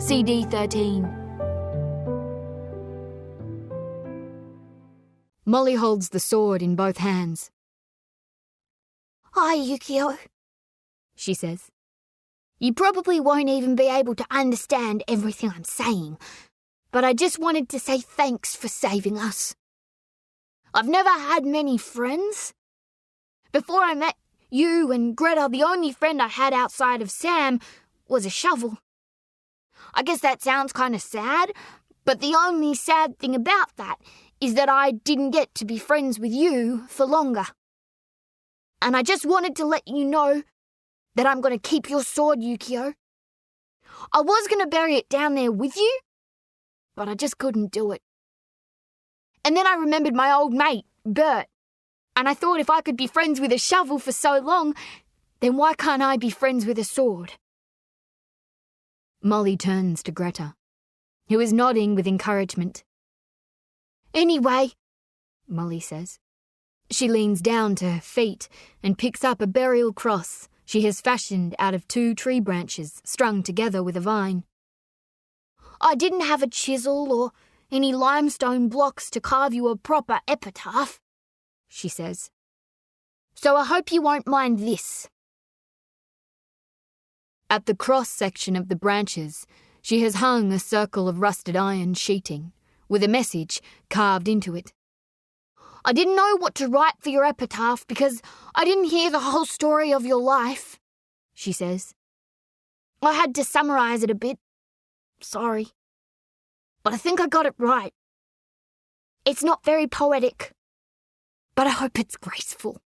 CD 13. Molly holds the sword in both hands. "Hi, Yukio," she says. "You probably won't even be able to understand everything I'm saying, but I just wanted to say thanks for saving us. I've never had many friends. Before I met you and Greta, the only friend I had outside of Sam was a shovel. I guess that sounds kind of sad, but the only sad thing about that is that I didn't get to be friends with you for longer. And I just wanted to let you know that I'm going to keep your sword, Yukio. I was going to bury it down there with you, but I just couldn't do it. And then I remembered my old mate, Bert, and I thought if I could be friends with a shovel for so long, then why can't I be friends with a sword?" Molly turns to Greta, who is nodding with encouragement. "Anyway," Molly says. She leans down to her feet and picks up a burial cross she has fashioned out of 2 tree branches strung together with a vine. "I didn't have a chisel or any limestone blocks to carve you a proper epitaph," she says. "So I hope you won't mind this." At the cross section of the branches, she has hung a circle of rusted iron sheeting, with a message carved into it. "I didn't know what to write for your epitaph because I didn't hear the whole story of your life," she says. "I had to summarize it a bit. Sorry. But I think I got it right. It's not very poetic, but I hope it's graceful."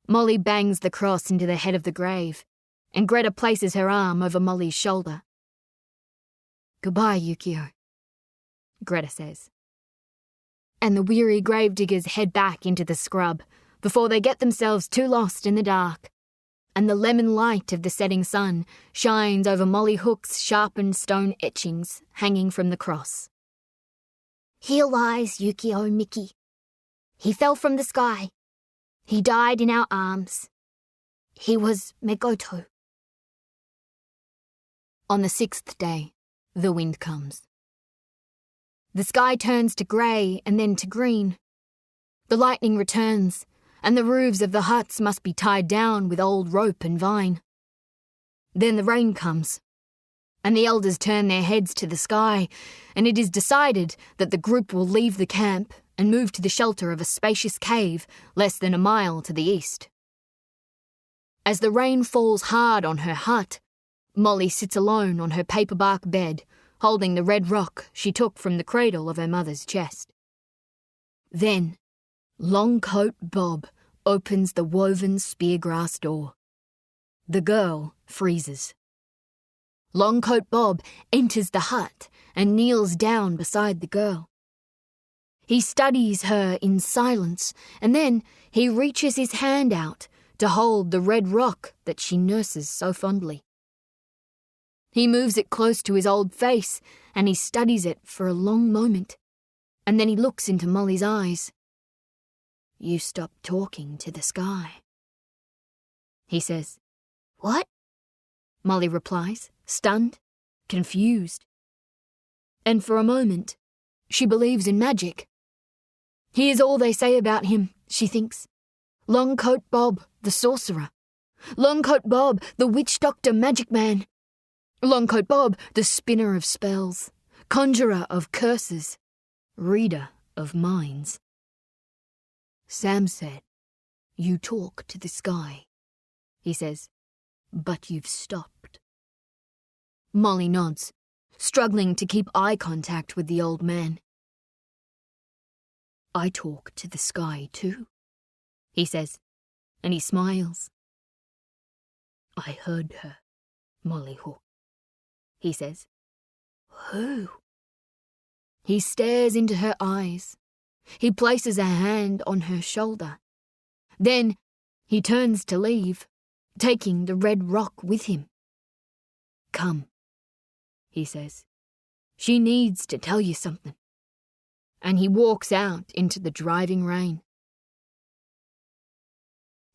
Molly bangs the cross into the head of the grave, and Greta places her arm over Molly's shoulder. "Goodbye, Yukio," Greta says. And the weary gravediggers head back into the scrub before they get themselves too lost in the dark, and the lemon light of the setting sun shines over Molly Hook's sharpened stone etchings hanging from the cross. "Here lies Yukio Miki. He fell from the sky. He died in our arms. He was Megoto." On the 6th day, the wind comes. The sky turns to grey and then to green. The lightning returns, and the roofs of the huts must be tied down with old rope and vine. Then the rain comes, and the elders turn their heads to the sky, and it is decided that the group will leave the camp and move to the shelter of a spacious cave less than a mile to the east. As the rain falls hard on her hut, Molly sits alone on her paperbark bed, holding the red rock she took from the cradle of her mother's chest. Then, Longcoat Bob opens the woven speargrass door. The girl freezes. Longcoat Bob enters the hut and kneels down beside the girl. He studies her in silence, and then he reaches his hand out to hold the red rock that she nurses so fondly. He moves it close to his old face, and he studies it for a long moment, and then he looks into Molly's eyes. "You stopped talking to the sky," he says. "What?" Molly replies, stunned, confused. And for a moment, she believes in magic. He is all they say about him, she thinks. Longcoat Bob, the sorcerer. Longcoat Bob, the witch doctor magic man. Longcoat Bob, the spinner of spells, conjurer of curses, reader of minds. "Sam said, 'You talk to the sky,'" he says, "but you've stopped." Molly nods, struggling to keep eye contact with the old man. "I talk to the sky too," he says, and he smiles. "I heard her, Molly Hook," he says. "Who?" He stares into her eyes. He places a hand on her shoulder. Then he turns to leave, taking the red rock with him. "Come," he says. "She needs to tell you something." And he walks out into the driving rain.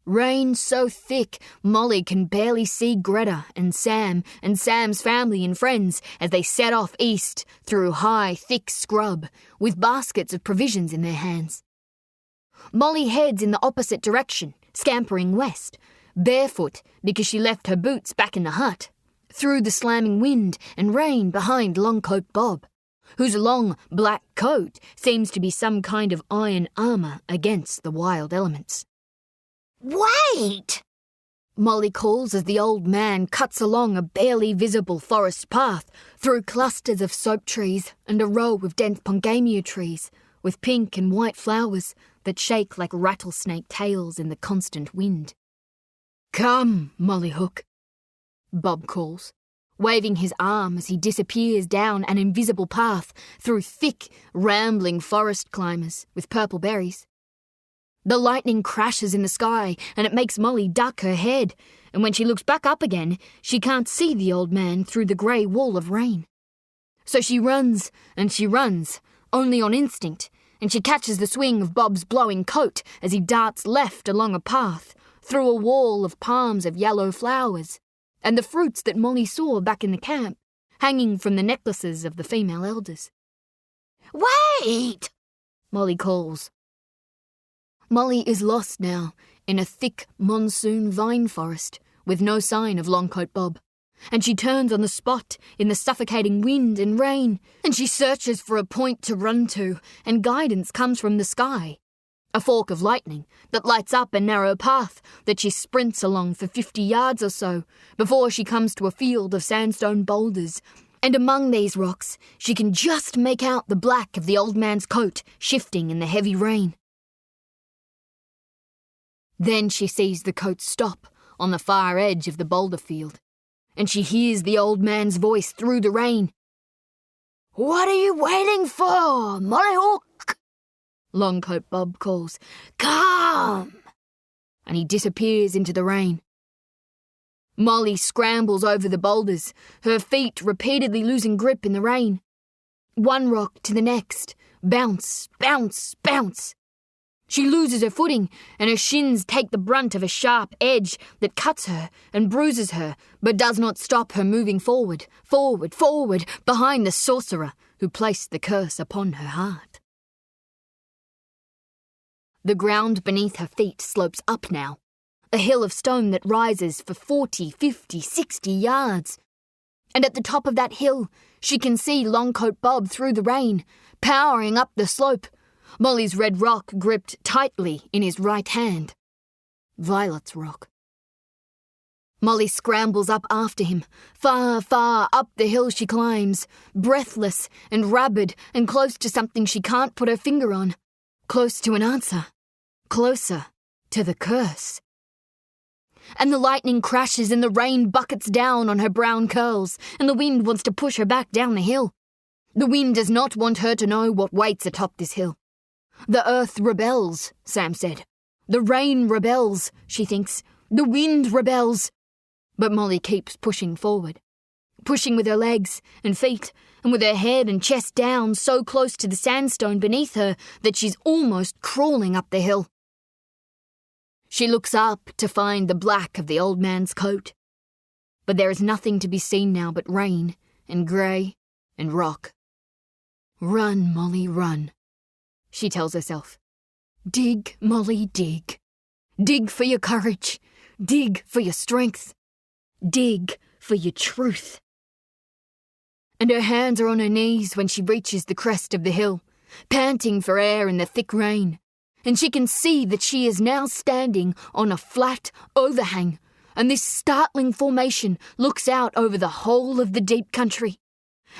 Rain so thick, Molly can barely see Greta and Sam's family and friends as they set off east through high, thick scrub, with baskets of provisions in their hands. Molly heads in the opposite direction, scampering west, barefoot because she left her boots back in the hut, through the slamming wind and rain behind Longcoat Bob, whose long black coat seems to be some kind of iron armour against the wild elements. Wait! Molly calls as the old man cuts along a barely visible forest path through clusters of soap trees and a row of dense pongamia trees with pink and white flowers that shake like rattlesnake tails in the constant wind. "Come, Molly Hook," Bob calls, waving his arm as he disappears down an invisible path through thick, rambling forest climbers with purple berries. The lightning crashes in the sky and it makes Molly duck her head, and when she looks back up again, she can't see the old man through the grey wall of rain. So she runs and she runs, only on instinct, and she catches the swing of Bob's blowing coat as he darts left along a path, through a wall of palms of yellow flowers, and the fruits that Molly saw back in the camp, hanging from the necklaces of the female elders. Wait! Molly calls. Molly is lost now in a thick monsoon vine forest with no sign of Longcoat Bob, and she turns on the spot in the suffocating wind and rain, and she searches for a point to run to, and guidance comes from the sky. A fork of lightning that lights up a narrow path that she sprints along for 50 yards or so before she comes to a field of sandstone boulders, and among these rocks she can just make out the black of the old man's coat shifting in the heavy rain. Then she sees the coat stop on the far edge of the boulder field, and she hears the old man's voice through the rain. "What are you waiting for, Molly Hook?" Longcoat Bob calls. "Come!" And he disappears into the rain. Molly scrambles over the boulders, her feet repeatedly losing grip in the rain. One rock to the next, bounce, bounce, bounce. She loses her footing, and her shins take the brunt of a sharp edge that cuts her and bruises her, but does not stop her moving forward, forward, forward, behind the sorcerer who placed the curse upon her heart. The ground beneath her feet slopes up now, a hill of stone that rises for 40, 50, 60 yards. And at the top of that hill, she can see Longcoat Bob through the rain, powering up the slope, Molly's red rock gripped tightly in his right hand. Violet's rock. Molly scrambles up after him. Far, far up the hill she climbs, breathless and rabid and close to something she can't put her finger on. Close to an answer. Closer to the curse. And the lightning crashes and the rain buckets down on her brown curls, and the wind wants to push her back down the hill. The wind does not want her to know what waits atop this hill. The earth rebels, Sam said. The rain rebels, she thinks. The wind rebels. But Molly keeps pushing forward. Pushing with her legs and feet, and with her head and chest down so close to the sandstone beneath her that she's almost crawling up the hill. She looks up to find the black of the old man's coat. But there is nothing to be seen now but rain and grey and rock. Run, Molly, run, she tells herself. Dig, Molly, dig. Dig for your courage. Dig for your strength. Dig for your truth. And her hands are on her knees when she reaches the crest of the hill, panting for air in the thick rain. And she can see that she is now standing on a flat overhang, and this startling formation looks out over the whole of the deep country.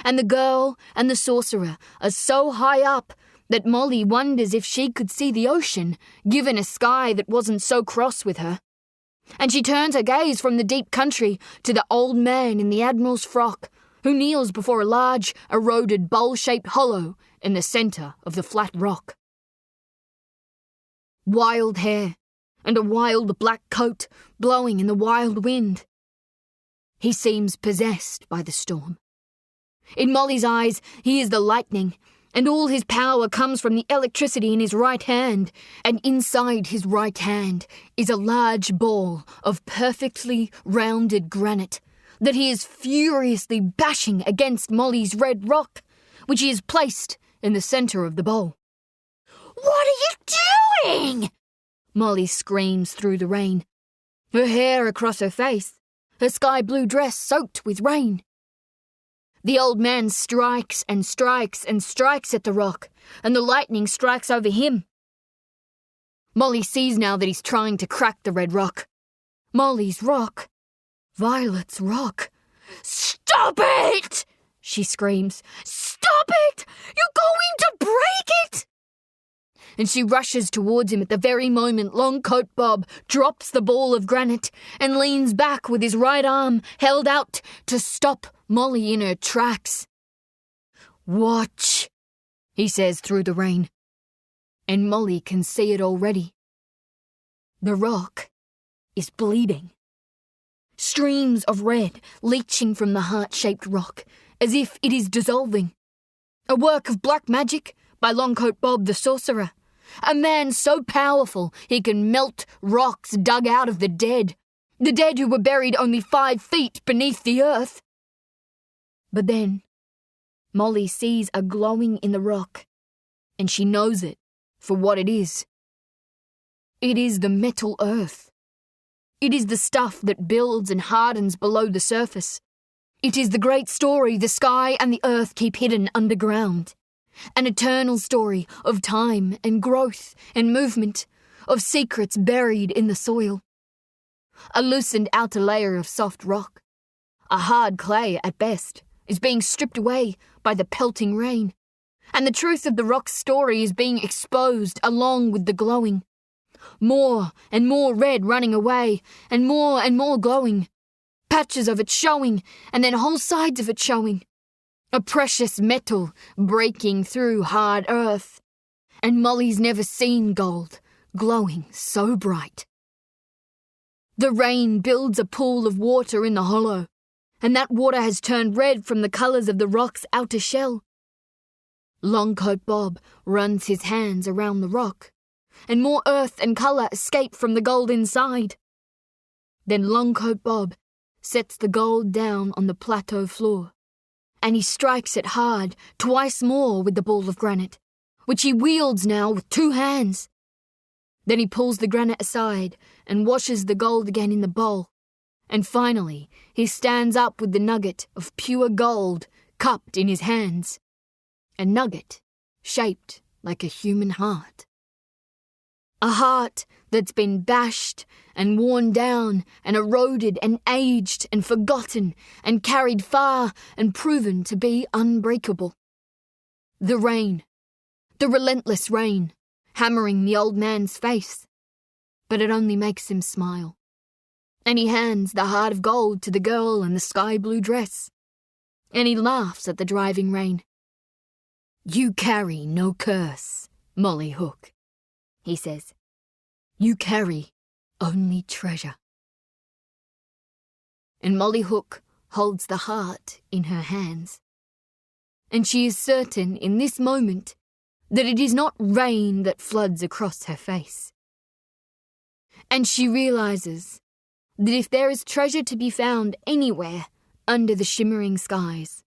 And the girl and the sorcerer are so high up that Molly wonders if she could see the ocean, given a sky that wasn't so cross with her. And she turns her gaze from the deep country to the old man in the Admiral's frock, who kneels before a large, eroded, bowl-shaped hollow in the centre of the flat rock. Wild hair, and a wild black coat blowing in the wild wind. He seems possessed by the storm. In Molly's eyes, he is the lightning, And all his power comes from the electricity in his right hand, and inside his right hand is a large ball of perfectly rounded granite that he is furiously bashing against Molly's red rock, which he has placed in the centre of the bowl. "What are you doing?" Molly screams through the rain, her hair across her face, her sky-blue dress soaked with rain. The old man strikes and strikes and strikes at the rock, and the lightning strikes over him. Molly sees now that he's trying to crack the red rock. Molly's rock. Violet's rock. "Stop it!" she screams. "Stop it! You're going to break it!" And she rushes towards him at the very moment Longcoat Bob drops the ball of granite and leans back with his right arm held out to stop Molly in her tracks. "Watch," he says through the rain. And Molly can see it already. The rock is bleeding. Streams of red leaching from the heart-shaped rock as if it is dissolving. A work of black magic by Longcoat Bob the sorcerer. A man so powerful he can melt rocks dug out of the dead who were buried only 5 feet beneath the earth. But then, Molly sees a glowing in the rock, and she knows it for what it is. It is the metal earth. It is the stuff that builds and hardens below the surface. It is the great story the sky and the earth keep hidden underground. An eternal story of time and growth and movement, of secrets buried in the soil. A loosened outer layer of soft rock, a hard clay at best, is being stripped away by the pelting rain, and the truth of the rock's story is being exposed along with the glowing. More and more red running away, and more glowing. Patches of it showing, and then whole sides of it showing. A precious metal breaking through hard earth. And Molly's never seen gold glowing so bright. The rain builds a pool of water in the hollow, and that water has turned red from the colours of the rock's outer shell. Longcoat Bob runs his hands around the rock, and more earth and colour escape from the gold inside. Then Longcoat Bob sets the gold down on the plateau floor, and he strikes it hard twice more with the ball of granite, which he wields now with 2 hands. Then he pulls the granite aside and washes the gold again in the bowl, and finally he stands up with the nugget of pure gold cupped in his hands, a nugget shaped like a human heart. A heart that's been bashed and worn down and eroded and aged and forgotten and carried far and proven to be unbreakable. The rain, the relentless rain, hammering the old man's face, but it only makes him smile. And he hands the heart of gold to the girl in the sky-blue dress, and he laughs at the driving rain. "You carry no curse, Molly Hook," he says. "You carry only treasure." And Molly Hook holds the heart in her hands. And she is certain in this moment that it is not rain that floods across her face. And she realises that if there is treasure to be found anywhere under the shimmering skies,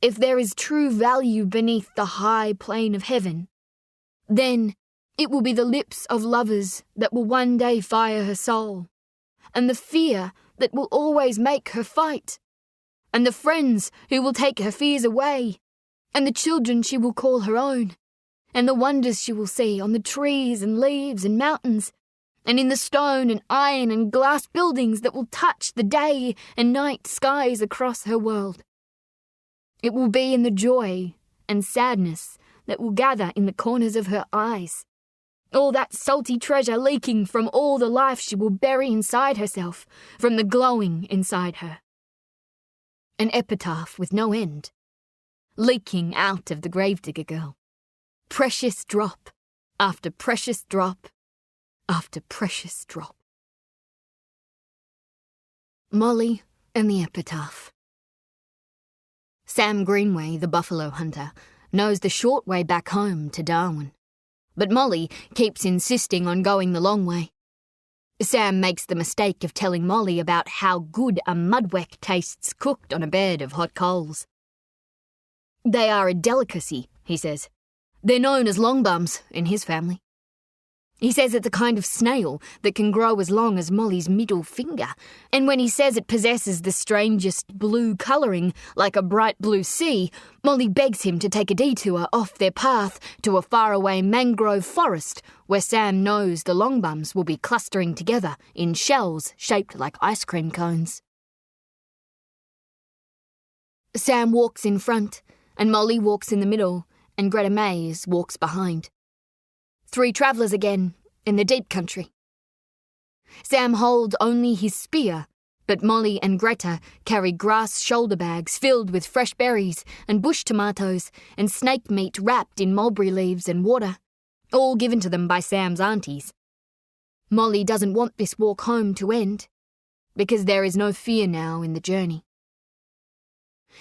if there is true value beneath the high plane of heaven, then it will be the lips of lovers that will one day fire her soul, and the fear that will always make her fight, and the friends who will take her fears away, and the children she will call her own, and the wonders she will see on the trees and leaves and mountains, and in the stone and iron and glass buildings that will touch the day and night skies across her world. It will be in the joy and sadness that will gather in the corners of her eyes, all that salty treasure leaking from all the life she will bury inside herself, from the glowing inside her. An epitaph with no end, leaking out of the gravedigger girl. Precious drop after precious drop after precious drop. Molly and the epitaph. Sam Greenway, the buffalo hunter, knows the short way back home to Darwin. But Molly keeps insisting on going the long way. Sam makes the mistake of telling Molly about how good a mudweck tastes cooked on a bed of hot coals. They are a delicacy, he says. They're known as longbums in his family. He says it's a kind of snail that can grow as long as Molly's middle finger, and when he says it possesses the strangest blue colouring, like a bright blue sea, Molly begs him to take a detour off their path to a faraway mangrove forest where Sam knows the longbums will be clustering together in shells shaped like ice cream cones. Sam walks in front, and Molly walks in the middle, and Greta Mays walks behind. 3 travellers again, in the deep country. Sam holds only his spear, but Molly and Greta carry grass shoulder bags filled with fresh berries and bush tomatoes and snake meat wrapped in mulberry leaves and water, all given to them by Sam's aunties. Molly doesn't want this walk home to end, because there is no fear now in the journey.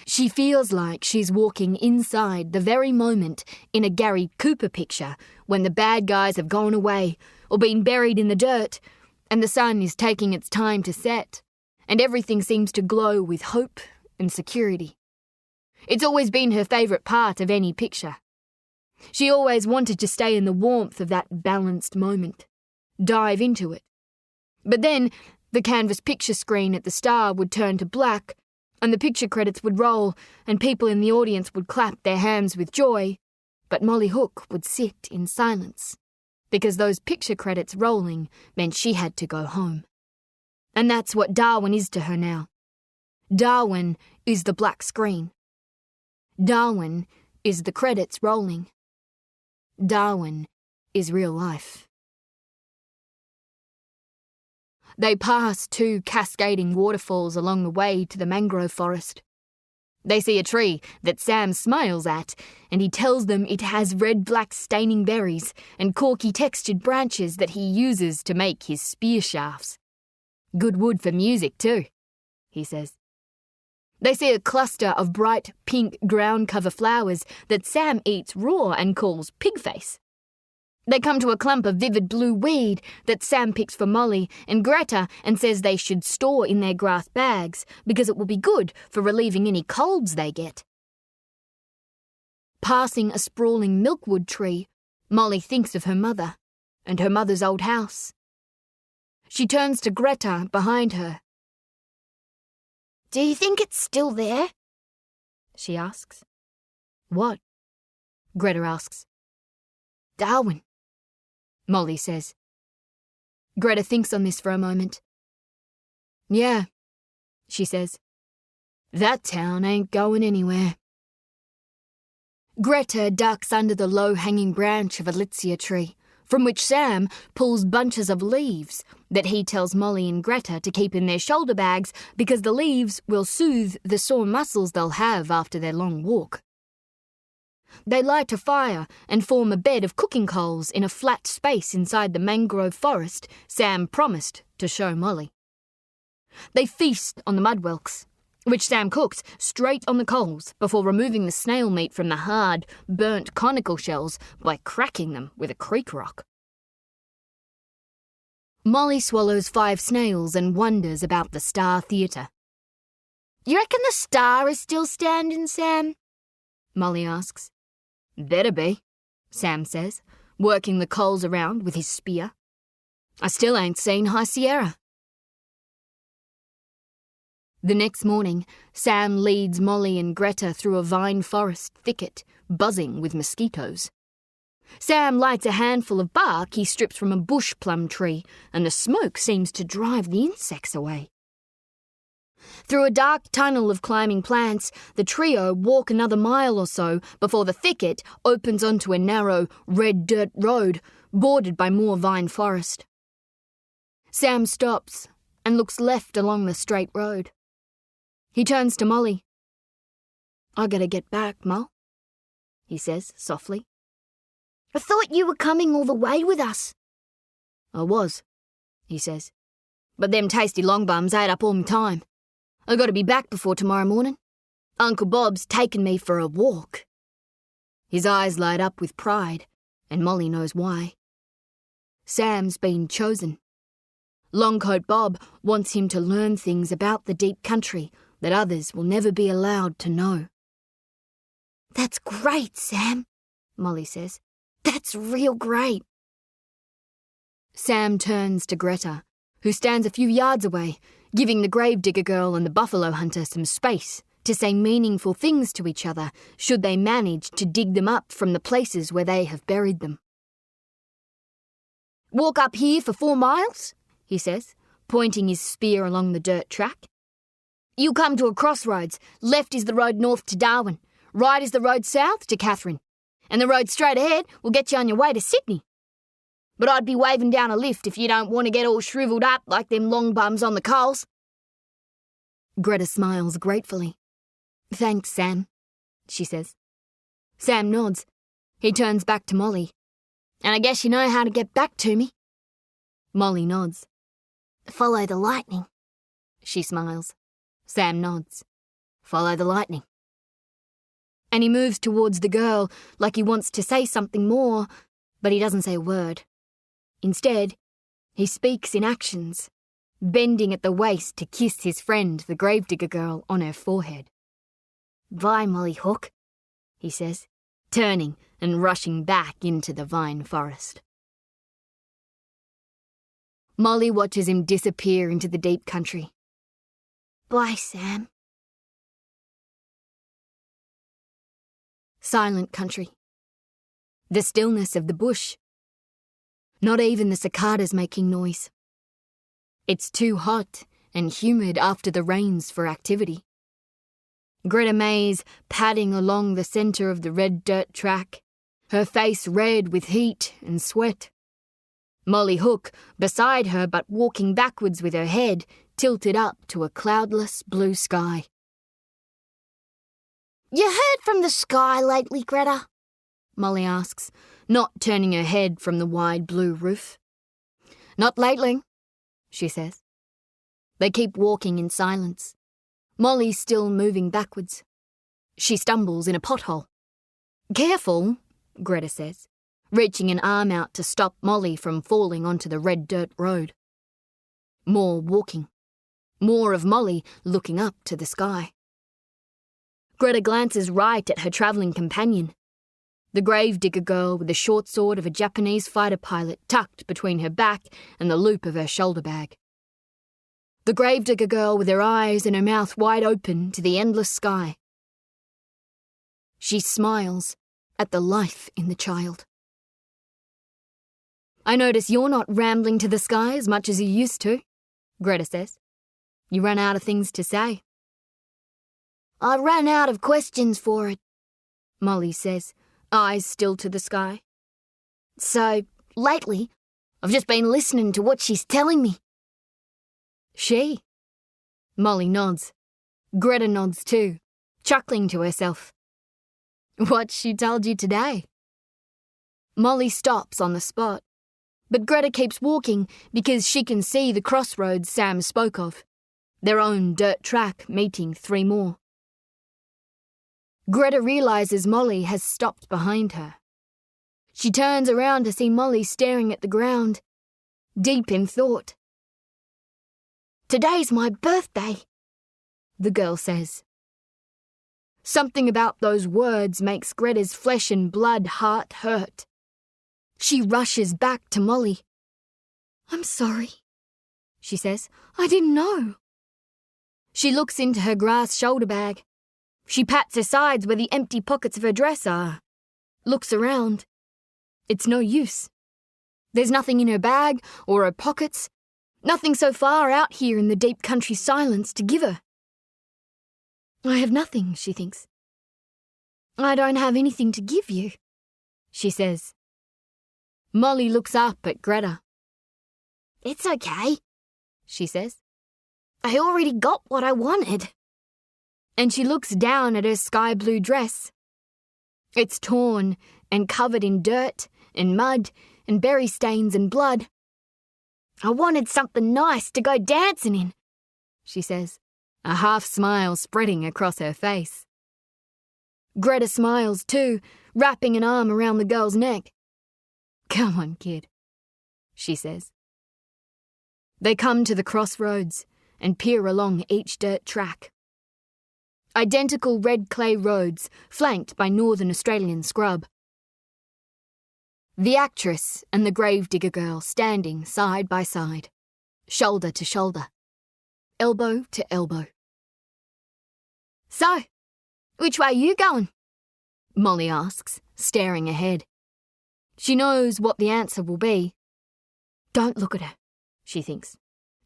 She feels like she's walking inside the very moment in a Gary Cooper picture when the bad guys have gone away or been buried in the dirt and the sun is taking its time to set and everything seems to glow with hope and security. It's always been her favourite part of any picture. She always wanted to stay in the warmth of that balanced moment, dive into it. But then the canvas picture screen at the Star would turn to black and the picture credits would roll and people in the audience would clap their hands with joy, but Molly Hook would sit in silence because those picture credits rolling meant she had to go home. And that's what Darwin is to her now. Darwin is the black screen. Darwin is the credits rolling. Darwin is real life. They pass 2 cascading waterfalls along the way to the mangrove forest. They see a tree that Sam smiles at, and he tells them it has red-black staining berries and corky-textured branches that he uses to make his spear shafts. Good wood for music, too, he says. They see a cluster of bright pink ground-cover flowers that Sam eats raw and calls pigface. They come to a clump of vivid blue weed that Sam picks for Molly and Greta and says they should store in their grass bags because it will be good for relieving any colds they get. Passing a sprawling milkwood tree, Molly thinks of her mother and her mother's old house. She turns to Greta behind her. Do you think it's still there? She asks. What? Greta asks. Darwin, Molly says. Greta thinks on this for a moment. Yeah, she says. That town ain't going anywhere. Greta ducks under the low-hanging branch of a litsea tree, from which Sam pulls bunches of leaves that he tells Molly and Greta to keep in their shoulder bags because the leaves will soothe the sore muscles they'll have after their long walk. They light a fire and form a bed of cooking coals in a flat space inside the mangrove forest Sam promised to show Molly. They feast on the mudwelks, which Sam cooks straight on the coals before removing the snail meat from the hard, burnt conical shells by cracking them with a creek rock. Molly swallows 5 snails and wonders about the Star Theatre. You reckon the Star is still standing, Sam? Molly asks. Better be, Sam says, working the coals around with his spear. I still ain't seen High Sierra. The next morning, Sam leads Molly and Greta through a vine forest thicket, buzzing with mosquitoes. Sam lights a handful of bark he strips from a bush plum tree, and the smoke seems to drive the insects away. Through a dark tunnel of climbing plants, the trio walk another mile or so before the thicket opens onto a narrow, red dirt road bordered by more vine forest. Sam stops and looks left along the straight road. He turns to Molly. I gotta get back, Mol, he says softly. I thought you were coming all the way with us. I was, he says, but them tasty longbums ate up all my time. I got to be back before tomorrow morning. Uncle Bob's taken me for a walk. His eyes light up with pride, and Molly knows why. Sam's been chosen. Longcoat Bob wants him to learn things about the deep country that others will never be allowed to know. That's great, Sam, Molly says. That's real great. Sam turns to Greta, who stands a few yards away, giving the gravedigger girl and the buffalo hunter some space to say meaningful things to each other should they manage to dig them up from the places where they have buried them. Walk up here for 4 miles, he says, pointing his spear along the dirt track. You'll come to a crossroads. Left is the road north to Darwin. Right is the road south to Catherine. And the road straight ahead will get you on your way to Sydney. But I'd be waving down a lift if you don't want to get all shrivelled up like them long bums on the coals. Greta smiles gratefully. Thanks, Sam, she says. Sam nods. He turns back to Molly. And I guess you know how to get back to me. Molly nods. Follow the lightning. She smiles. Sam nods. Follow the lightning. And he moves towards the girl like he wants to say something more, but he doesn't say a word. Instead, he speaks in actions, bending at the waist to kiss his friend, the gravedigger girl, on her forehead. Bye, Molly Hook, he says, turning and rushing back into the vine forest. Molly watches him disappear into the deep country. Bye, Sam. Silent country. The stillness of the bush. Not even the cicadas making noise. It's too hot and humid after the rains for activity. Greta May's padding along the centre of the red dirt track, her face red with heat and sweat. Molly Hook beside her but walking backwards with her head tilted up to a cloudless blue sky. You heard from the sky lately, Greta? Molly asks, not turning her head from the wide blue roof. Not lately, she says. They keep walking in silence. Molly still moving backwards. She stumbles in a pothole. Careful, Greta says, reaching an arm out to stop Molly from falling onto the red dirt road. More walking. More of Molly looking up to the sky. Greta glances right at her travelling companion, the gravedigger girl with the short sword of a Japanese fighter pilot tucked between her back and the loop of her shoulder bag. The gravedigger girl with her eyes and her mouth wide open to the endless sky. She smiles at the life in the child. I notice you're not rambling to the sky as much as you used to, Greta says. You ran out of things to say. I ran out of questions for it, Molly says, eyes still to the sky. So, lately, I've just been listening to what she's telling me. She? Molly nods. Greta nods too, chuckling to herself. What she told you today? Molly stops on the spot, but Greta keeps walking because she can see the crossroads Sam spoke of, their own dirt track meeting 3 more. Greta realises Molly has stopped behind her. She turns around to see Molly staring at the ground, deep in thought. Today's my birthday, the girl says. Something about those words makes Greta's flesh and blood heart hurt. She rushes back to Molly. I'm sorry, she says. I didn't know. She looks into her grass shoulder bag. She pats her sides where the empty pockets of her dress are. Looks around. It's no use. There's nothing in her bag or her pockets. Nothing so far out here in the deep country silence to give her. I have nothing, she thinks. I don't have anything to give you, she says. Molly looks up at Greta. It's okay, she says. I already got what I wanted. And she looks down at her sky blue dress. It's torn and covered in dirt and mud and berry stains and blood. I wanted something nice to go dancing in, she says, a half smile spreading across her face. Greta smiles too, wrapping an arm around the girl's neck. "Come on, kid," she says. They come to the crossroads and peer along each dirt track. Identical red clay roads flanked by northern Australian scrub. The actress and the gravedigger girl standing side by side, shoulder to shoulder, elbow to elbow. "So, which way are you going?" Molly asks, staring ahead. She knows what the answer will be. Don't look at her, she thinks.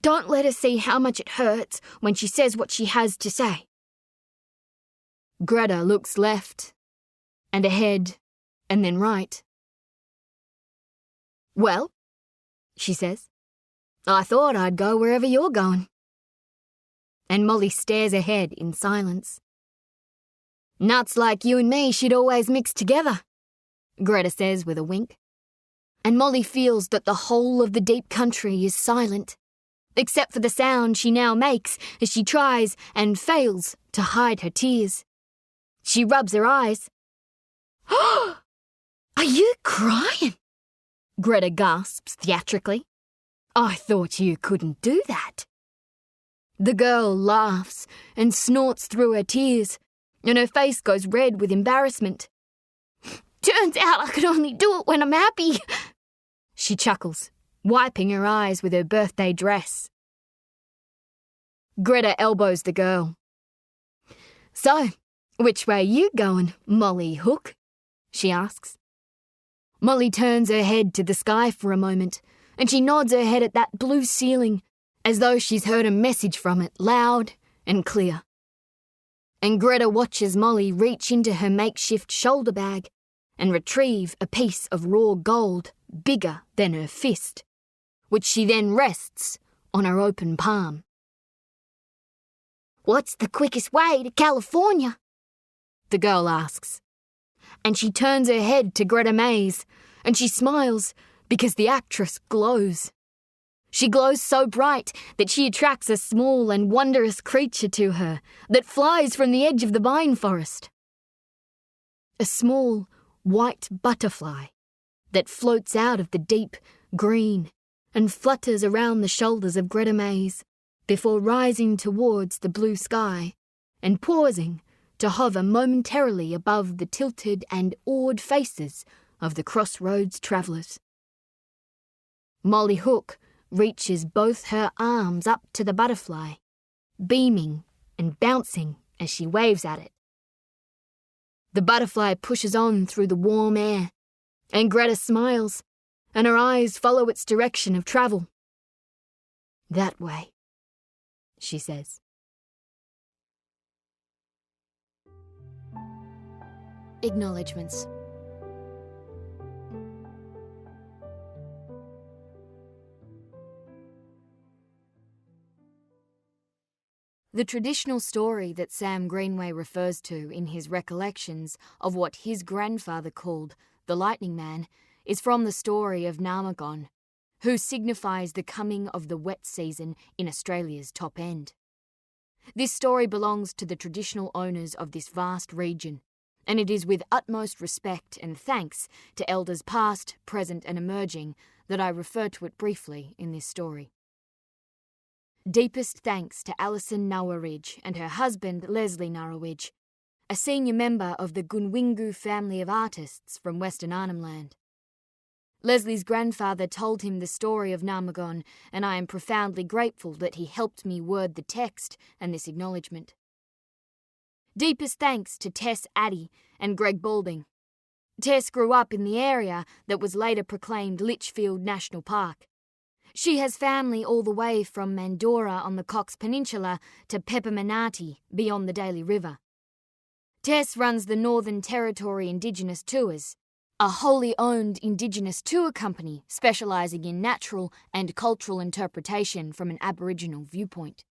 Don't let her see how much it hurts when she says what she has to say. Greta looks left and ahead and then right. "Well," she says, "I thought I'd go wherever you're going." And Molly stares ahead in silence. "Nuts like you and me should always mix together," Greta says with a wink. And Molly feels that the whole of the deep country is silent, except for the sound she now makes as she tries and fails to hide her tears. She rubs her eyes. "Are you crying?" Greta gasps theatrically. "I thought you couldn't do that." The girl laughs and snorts through her tears, and her face goes red with embarrassment. "Turns out I could only do it when I'm happy." She chuckles, wiping her eyes with her birthday dress. Greta elbows the girl. "So, which way you going, Molly Hook?" she asks. Molly turns her head to the sky for a moment, and she nods her head at that blue ceiling, as though she's heard a message from it loud and clear. And Greta watches Molly reach into her makeshift shoulder bag and retrieve a piece of raw gold bigger than her fist, which she then rests on her open palm. "What's the quickest way to California?" the girl asks. And she turns her head to Greta Mays, and she smiles because the actress glows. She glows so bright that she attracts a small and wondrous creature to her that flies from the edge of the vine forest. A small, white butterfly that floats out of the deep green and flutters around the shoulders of Greta Mays before rising towards the blue sky and pausing to hover momentarily above the tilted and awed faces of the crossroads travellers. Molly Hook reaches both her arms up to the butterfly, beaming and bouncing as she waves at it. The butterfly pushes on through the warm air, and Greta smiles, and her eyes follow its direction of travel. "That way," she says. Acknowledgements. The traditional story that Sam Greenway refers to in his recollections of what his grandfather called the Lightning Man is from the story of Namagon, who signifies the coming of the wet season in Australia's top end. This story belongs to the traditional owners of this vast region, and it is with utmost respect and thanks to elders past, present and emerging that I refer to it briefly in this story. Deepest thanks to Alison Nawaridge and her husband Leslie Nawaridge, a senior member of the Gunwingu family of artists from Western Arnhem Land. Leslie's grandfather told him the story of Namagon, and I am profoundly grateful that he helped me word the text and this acknowledgement. Deepest thanks to Tess Addy and Greg Balding. Tess grew up in the area that was later proclaimed Litchfield National Park. She has family all the way from Mandorah on the Cox Peninsula to Pepperminati beyond the Daly River. Tess runs the Northern Territory Indigenous Tours, a wholly owned Indigenous tour company specialising in natural and cultural interpretation from an Aboriginal viewpoint.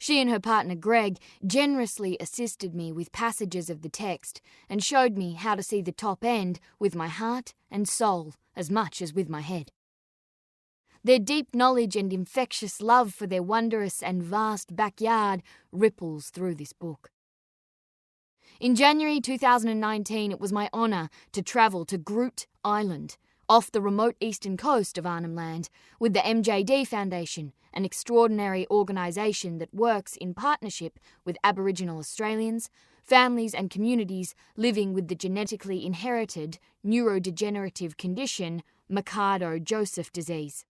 She and her partner Greg generously assisted me with passages of the text and showed me how to see the top end with my heart and soul as much as with my head. Their deep knowledge and infectious love for their wondrous and vast backyard ripples through this book. In January 2019, it was my honour to travel to Groote Island, off the remote eastern coast of Arnhem Land, with the MJD Foundation, an extraordinary organisation that works in partnership with Aboriginal Australians, families and communities living with the genetically inherited neurodegenerative condition Mercado-Joseph disease.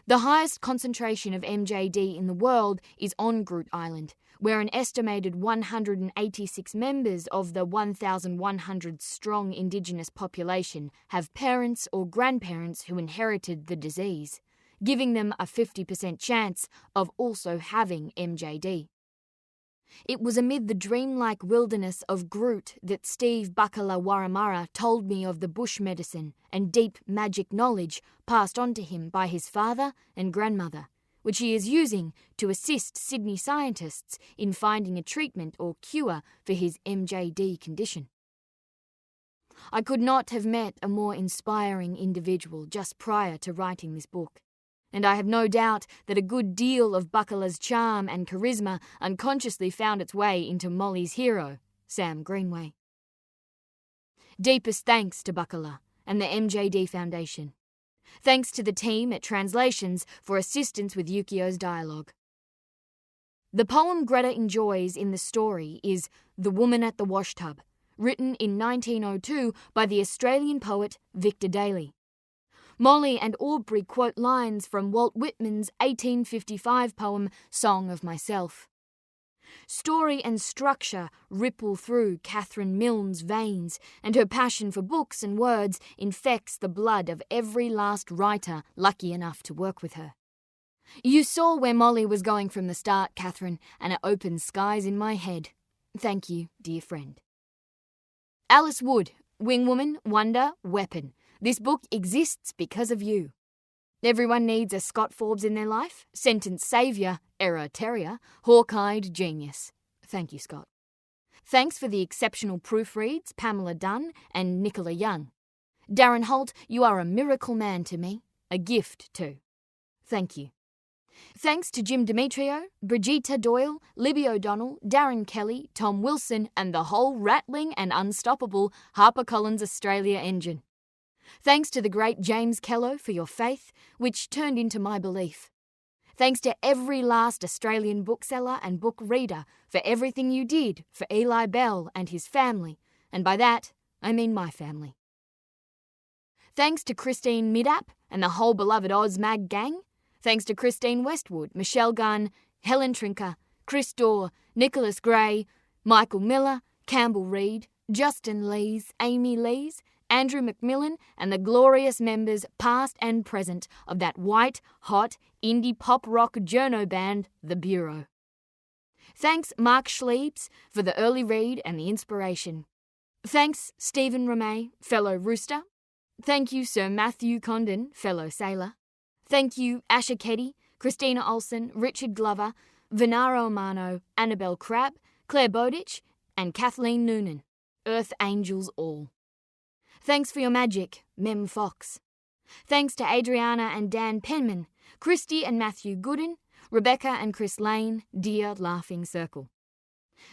The highest concentration of MJD in the world is on Groote Island, where an estimated 186 members of the 1,100-strong Indigenous population have parents or grandparents who inherited the disease, giving them a 50% chance of also having MJD. It was amid the dreamlike wilderness of Groote that Steve Bakala Waramara told me of the bush medicine and deep magic knowledge passed on to him by his father and grandmother, which he is using to assist Sydney scientists in finding a treatment or cure for his MJD condition. I could not have met a more inspiring individual just prior to writing this book, and I have no doubt that a good deal of Bakala's charm and charisma unconsciously found its way into Molly's hero, Sam Greenway. Deepest thanks to Bakala and the MJD Foundation. Thanks to the team at Translations for assistance with Yukio's dialogue. The poem Greta enjoys in the story is The Woman at the Washtub, written in 1902 by the Australian poet Victor Daly. Molly and Aubrey quote lines from Walt Whitman's 1855 poem Song of Myself. Story and structure ripple through Catherine Milne's veins, and her passion for books and words infects the blood of every last writer lucky enough to work with her. You saw where Molly was going from the start, Catherine, and it opened skies in my head. Thank you, dear friend. Alice Wood, Wingwoman, Wonder, Weapon. This book exists because of you. Everyone needs a Scott Forbes in their life. Sentence Saviour, Error Terrier, Hawk-eyed Genius. Thank you, Scott. Thanks for the exceptional proofreads, Pamela Dunn and Nicola Young. Darren Holt, you are a miracle man to me. A gift, too. Thank you. Thanks to Jim Demetrio, Brigitte Doyle, Libby O'Donnell, Darren Kelly, Tom Wilson, and the whole rattling and unstoppable HarperCollins Australia engine. Thanks to the great James Kello for your faith, which turned into my belief. Thanks to every last Australian bookseller and book reader for everything you did for Eli Bell and his family, and by that, I mean my family. Thanks to Christine Midap and the whole beloved OzMag gang. Thanks to Christine Westwood, Michelle Gunn, Helen Trinker, Chris Dorr, Nicholas Gray, Michael Miller, Campbell Reid, Justin Lees, Amy Lees, Andrew McMillan, and the glorious members past and present of that white-hot indie pop-rock journo band, The Bureau. Thanks Mark Schliebs for the early read and the inspiration. Thanks Stephen Ramey, fellow rooster. Thank you Sir Matthew Condon, fellow sailor. Thank you Asher Keddy, Christina Olsen, Richard Glover, Venaro Amano, Annabelle Crabb, Claire Bowditch, and Kathleen Noonan, Earth Angels all. Thanks for your magic, Mem Fox. Thanks to Adriana and Dan Penman, Christy and Matthew Gooden, Rebecca and Chris Lane, dear Laughing Circle.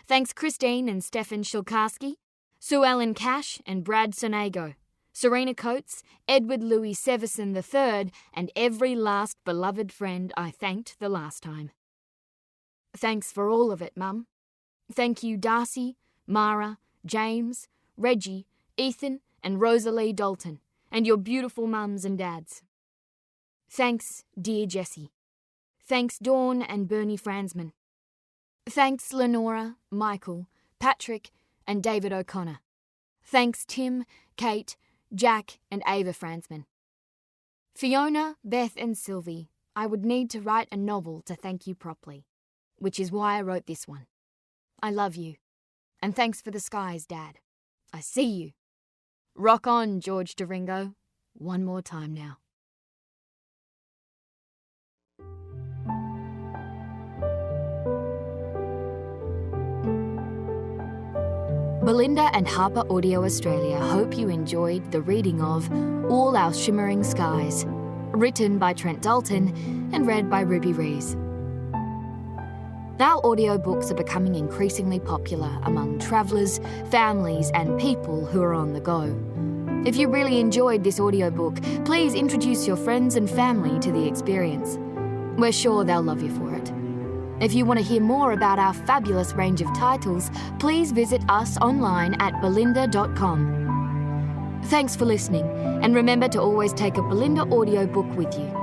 Thanks Christine and Stefan Shilkarski, Sue Ellen Cash and Brad Sonego, Serena Coates, Edward Louis Severson III, and every last beloved friend I thanked the last time. Thanks for all of it, Mum. Thank you Darcy, Mara, James, Reggie, Ethan, and Rosalie Dalton, and your beautiful mums and dads. Thanks, dear Jessie. Thanks, Dawn and Bernie Fransman. Thanks, Lenora, Michael, Patrick, and David O'Connor. Thanks, Tim, Kate, Jack, and Ava Fransman. Fiona, Beth, and Sylvie, I would need to write a novel to thank you properly, which is why I wrote this one. I love you, and thanks for the skies, Dad. I see you. Rock on, George Doringo. One more time now. Belinda and Harper Audio Australia hope you enjoyed the reading of All Our Shimmering Skies, written by Trent Dalton and read by Ruby Rees. Now audiobooks are becoming increasingly popular among travellers, families and people who are on the go. If you really enjoyed this audiobook, please introduce your friends and family to the experience. We're sure they'll love you for it. If you want to hear more about our fabulous range of titles, please visit us online at belinda.com. Thanks for listening, and remember to always take a Belinda audiobook with you.